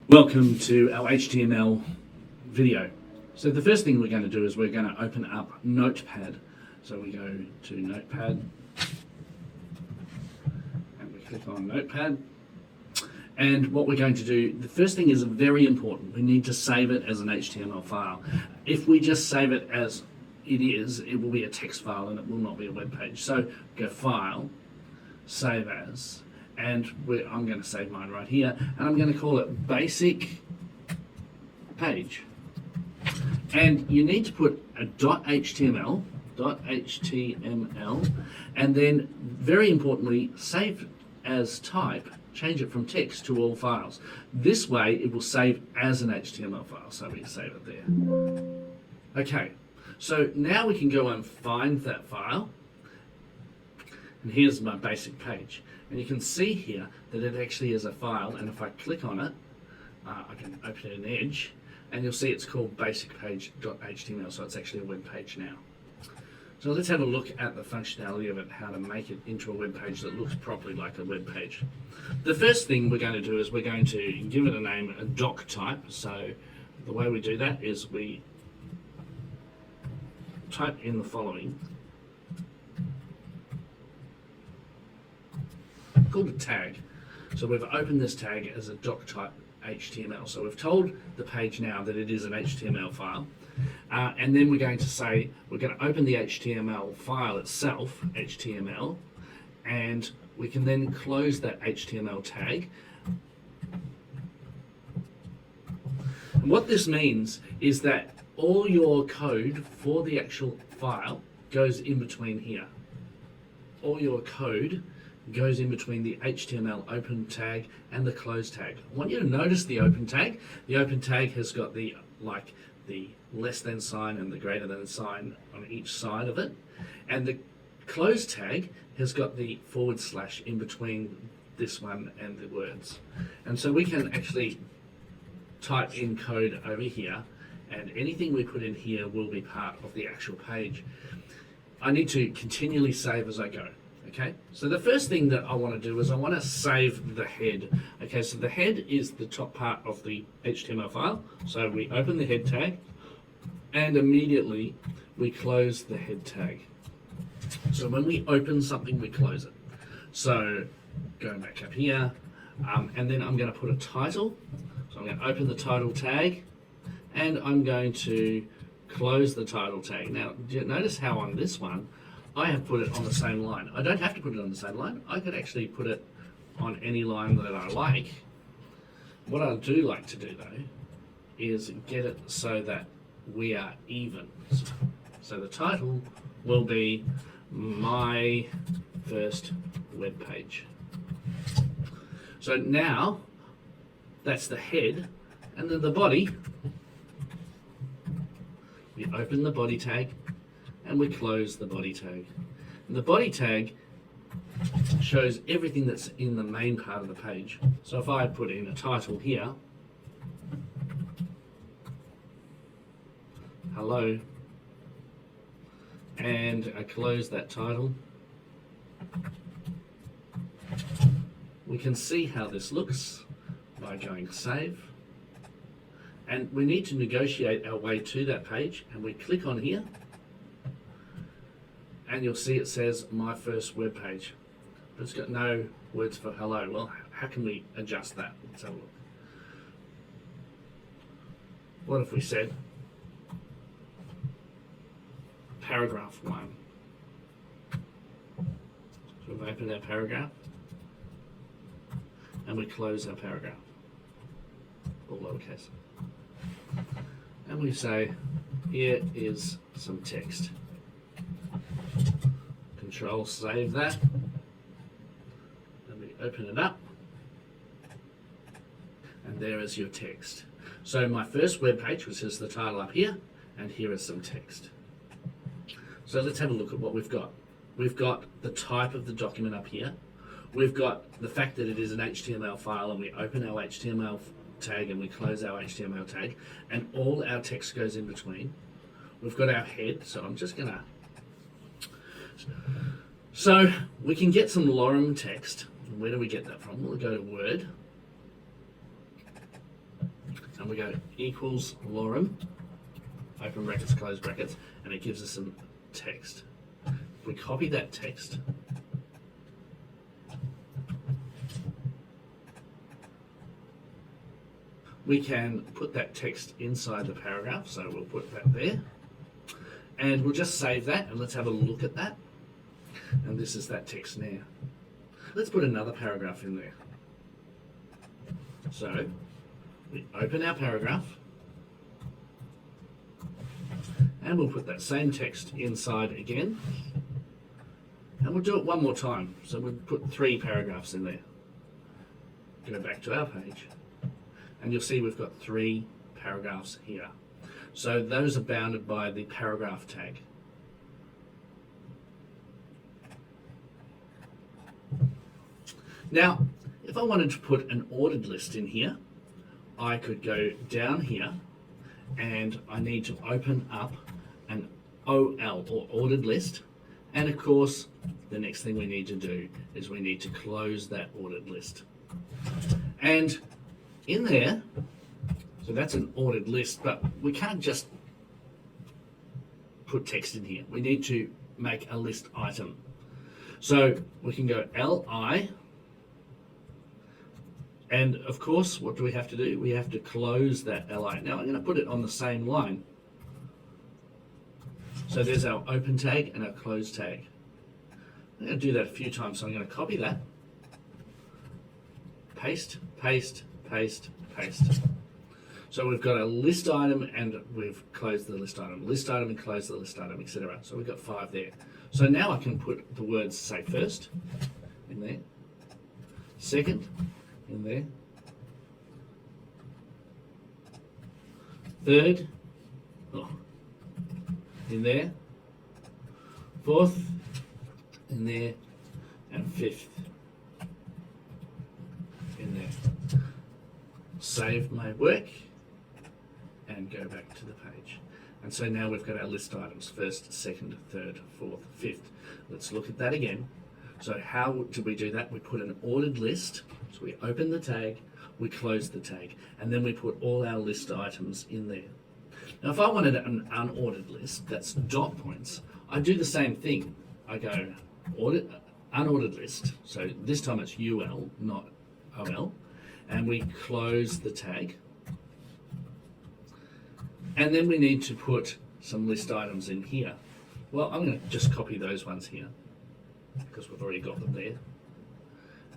Welcome to our HTML video. So the first thing we're going to do is we're going to open up Notepad. So we go to Notepad and we click on Notepad. And what we're going to do, the first thing is very important. We need to save it as an HTML file. If we just save it as it is, it will be a text file and it will not be a web page. So go File, Save As. And I'm going to save mine right here, and I'm going to call it basic page. And you need to put a .html, and then very importantly, save as type, change it from text to all files. This way it will save as an HTML file, so we save it there. Okay, so now we can go and find that file, and here's my basic page. And you can see here that it actually is a file, and if I click on it, I can open an Edge, and you'll see it's called basicpage.html, so it's actually a web page now. So let's have a look at the functionality of it, how to make it into a web page that looks properly like a web page. The first thing we're going to do is we're going to give it a name, a doc type. So the way we do that is we type in the following, called a tag. So we've opened this tag as a doc type HTML. So we've told the page now that it is an HTML file. And then we're going to say, we're going to open the HTML file itself, HTML, and we can then close that HTML tag. And what this means is that all your code for the actual file goes in between here. All your code goes in between the HTML open tag and the close tag. I want you to notice the open tag. The open tag has got the less than sign and the greater than sign on each side of it. And the close tag has got the / in between this one and the words. And so we can actually type in code over here, and anything we put in here will be part of the actual page. I need to continually save as I go. Okay, so the first thing that I want to do is I want to save the head. Okay, so the head is the top part of the HTML file. So we open the head tag and immediately we close the head tag. So when we open something, we close it. So going back up here, and then I'm going to put a title. So I'm going to open the title tag and I'm going to close the title tag. Now, do you notice how on this one, I have put it on the same line. I don't have to put it on the same line. I could actually put it on any line that I like. What I do like to do though is get it so that we are even. So the title will be my first web page. So now that's the head, and then the body. We open the body tag and we close the body tag. And the body tag shows everything that's in the main part of the page. So if I put in a title here, hello, and I close that title, we can see how this looks by going save. And we need to negotiate our way to that page, and we click on here, and you'll see it says my first web page. But it's got no words for hello. Well, how can we adjust that? Let's have a look. What if we said paragraph 1? So we've opened our paragraph and we close our paragraph, all lowercase. And we say, here is some text. Control save that, and we open it up, and there is your text. So my first web page, which is the title up here, and here is some text. So let's have a look at what we've got. We've got the type of the document up here. We've got the fact that it is an HTML file, and we open our HTML tag and we close our HTML tag, and all our text goes in between. We've got our head, so I'm just gonna. So we can get some lorem text. Where do we get that from? We'll go to Word, and we go equals lorem, open brackets, close brackets, and it gives us some text. If we copy that text, we can put that text inside the paragraph, so we'll put that there. And we'll just save that, and let's have a look at that. And this is that text now. Let's put another paragraph in there. So, we open our paragraph, and we'll put that same text inside again. And we'll do it one more time. So we'll put 3 paragraphs in there. Go back to our page. And you'll see we've got 3 paragraphs here. So those are bounded by the paragraph tag. Now, if I wanted to put an ordered list in here, I could go down here and I need to open up an OL, or ordered list. And of course, the next thing we need to do is we need to close that ordered list. And in there, so that's an ordered list, but we can't just put text in here. We need to make a list item. So we can go LI, and of course, what do we have to do? We have to close that LI. Now I'm going to put it on the same line. So there's our open tag and our close tag. I'm going to do that a few times, so I'm going to copy that. Paste, paste, paste, paste. So we've got a list item and we've closed the list item and closed the list item, etc. So we've got 5 there. So now I can put the words, say, first in there, second in there, third in there, fourth in there, and fifth in there. Save my work and go back to the page. And so now we've got our list items, first, second, third, fourth, fifth. Let's look at that again. So how do we do that? We put an ordered list. So we open the tag, we close the tag, and then we put all our list items in there. Now if I wanted an unordered list, that's dot points, I do the same thing. I go unordered list, so this time it's UL, not OL, and we close the tag. And then we need to put some list items in here. Well, I'm going to just copy those ones here because we've already got them there.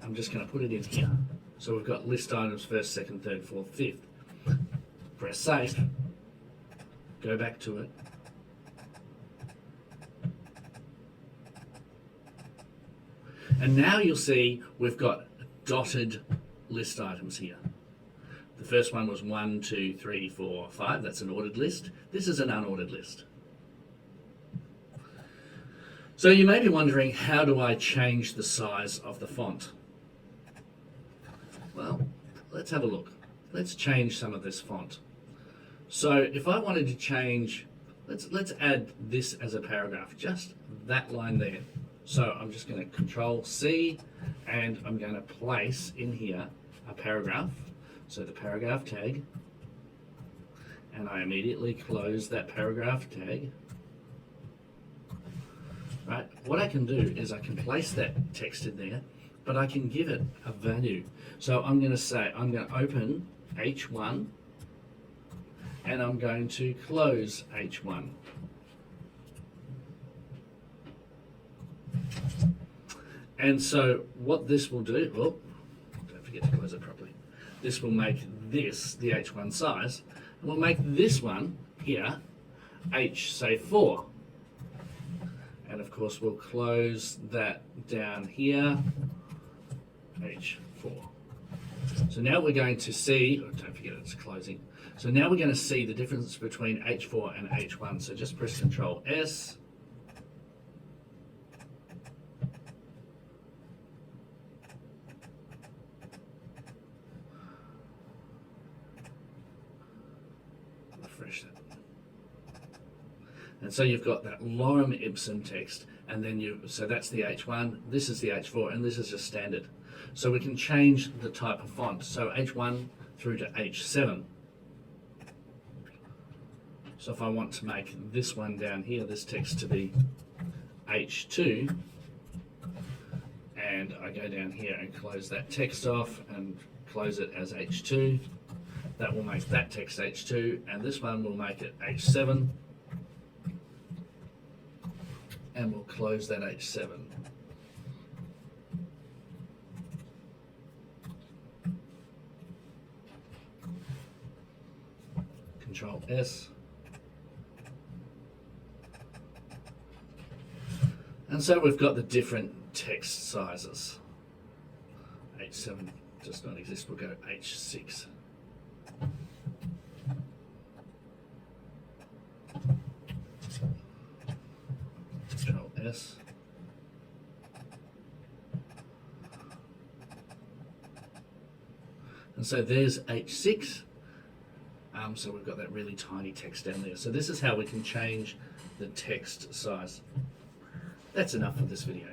I'm just going to put it in here. So we've got list items first, second, third, fourth, fifth. Press save. Go back to it. And now you'll see we've got dotted list items here. The first one was 1, 2, 3, 4, 5. That's an ordered list. This is an unordered list. So you may be wondering, how do I change the size of the font? Well, let's have a look. Let's change some of this font. So if I wanted to change, let's add this as a paragraph, just that line there. So I'm just going to Control C and I'm going to place in here a paragraph. So the paragraph tag, and I immediately close that paragraph tag. Right, what I can do is I can place that text in there, but I can give it a value. So I'm going to say, I'm going to open H1 and I'm going to close H1. And so what this will do, oh, don't forget to close it properly. This will make this the H1 size, and we'll make this one here H, say 4. And of course we'll close that down here, H4. So now we're going to see, oh, don't forget it's closing. So now we're going to see the difference between H4 and H1. So just press Control S. Refresh that. And so you've got that lorem ipsum text, and then so that's the H1, this is the H4, and this is just standard. So we can change the type of font. So H1 through to H7. So if I want to make this one down here, this text to be H2, and I go down here and close that text off and close it as H2, that will make that text H2, and this one will make it H7, and we'll close that H7. Control S. And so we've got the different text sizes. H7 does not exist, we'll go H6. Control S. And so there's H6. So we've got that really tiny text down there. So this is how we can change the text size. That's enough for this video.